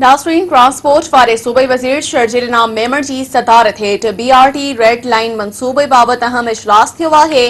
नाज़रीन, ट्रांसपोर्ट वारे सूबाई वज़ीर शर्जील इनाम मेमण जी सदारत हेठ BRT रेड लाइन मंसूबे बाबत अहम इजलास थियो आहे।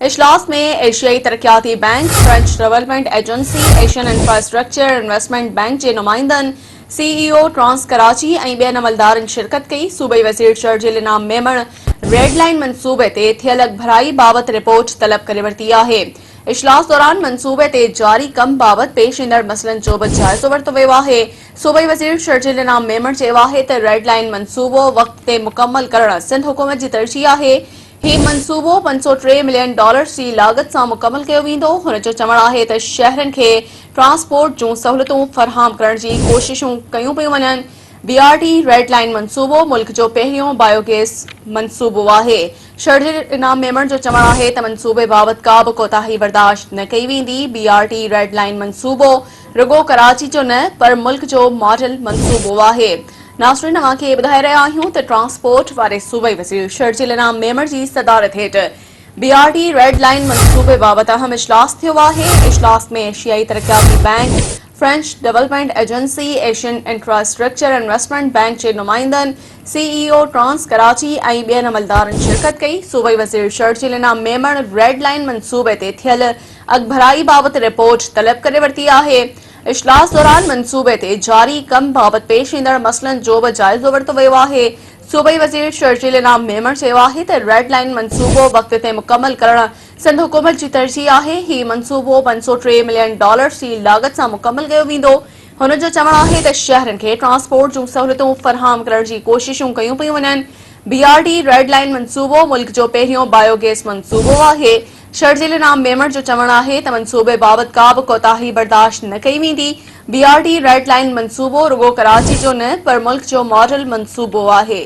इजलास में एशियाई तरक्याती bank, French development agency, Asian infrastructure investment bank के नुमाइंदन, CEO ट्रांस कराची ऐं ॿियनि अमलदारनि शिरकत कई। सूबाई वज़ीर शर्जील इनाम मेमण रेड लाइन मंसूबे ते थियल अगभराई बाबत रिपोर्ट तलब करे वरिती आहे। इजलास दौरान मंसूबे ते जारी कम बाबत पेश ईंदड़ मसइलनि जो बि जाइज़ो वरितो वियो आहे। सूबाई वज़ीर शर्जील इनाम मेमण चयो आहे त रेड लाइन मंसूबो वक़्त ते मुकमल करणु सिंध हुकूमत जी तरजीह आहे। ही मंसूबो $503 मिलियन जी लागत सां मुकमल कयो वेंदो। हुन जो चवणु आहे त शहरनि खे ट्रांसपोर्ट जूं सहूलियतूं फराहम करण जी कोशिशूं कयूं पियूं वञनि। BRT रेड लाइन मंसूबो मुल्क जो पहिरियों बायोगैस मंसूबो आहे। शर्जील इनाम मेमण जो चवणु आहे त मंसूबे बाबति का बि कोताही बर्दाश्त न कई वेंदी। BRT रेड लाइन मंसूबो रुगो कराची जो न पर मुल्क जो मॉडल मंसूबो आहे। नाज़रीन, अव्हांखे ॿुधाए रहिया आहियूं त ट्रांसपोर्ट वारे सूबाई वज़ीर शर्जील इनाम मेमण जी सदारत हेठ BRT रेड लाइन मंसूबे बाबति अहम इजलास थियो आहे। इजलास में एशियाई तरक्याती bank, French development agency, Asian infrastructure investment bank के नुमाइंदन, CEO ट्रांस कराची ऐं ॿियनि अमलदारनि शिरकत कई। सूबाई वज़ीर शर्जील इनाम मेमण रेड लाइन मंसूबे ते थियल अगभराई बाबति रिपोर्ट तलब करे वरिती आहे। इजलास दौरान मंसूबे ते जारी कम बाबति पेश ईंदड़ मसइलनि जो बि जाइज़ो वरितो वियो आहे। सूबाई वज़ीर शर्जील इनाम मेमण चयो आहे त रेड लाइन मंसूबो वक़्त ते मुकमल करणु सिंध हुकूमत जी तरजीह आहे। ही मंसूबो $503 मिलियन जी लागत सां मुकमल कयो वेंदो। हुन जो चवणु आहे त शहरनि खे ट्रांसपोर्ट जूं सहूलियतूं फराहम करण जी कोशिशूं कयूं पियूं वञनि। BRT रेड लाइन मंसूबो मुल्क जो पहिरियों बायोगैस मंसूबो आहे। शर्जील इनाम मेमण जो चवणु आहे त मंसूबे बाबति का बि कोताही बर्दाश्त न कई वेंदी। BRT रेड लाइन मंसूबो रुगो कराची जो न पर मुल्क जो मॉडल मंसूबो आहे।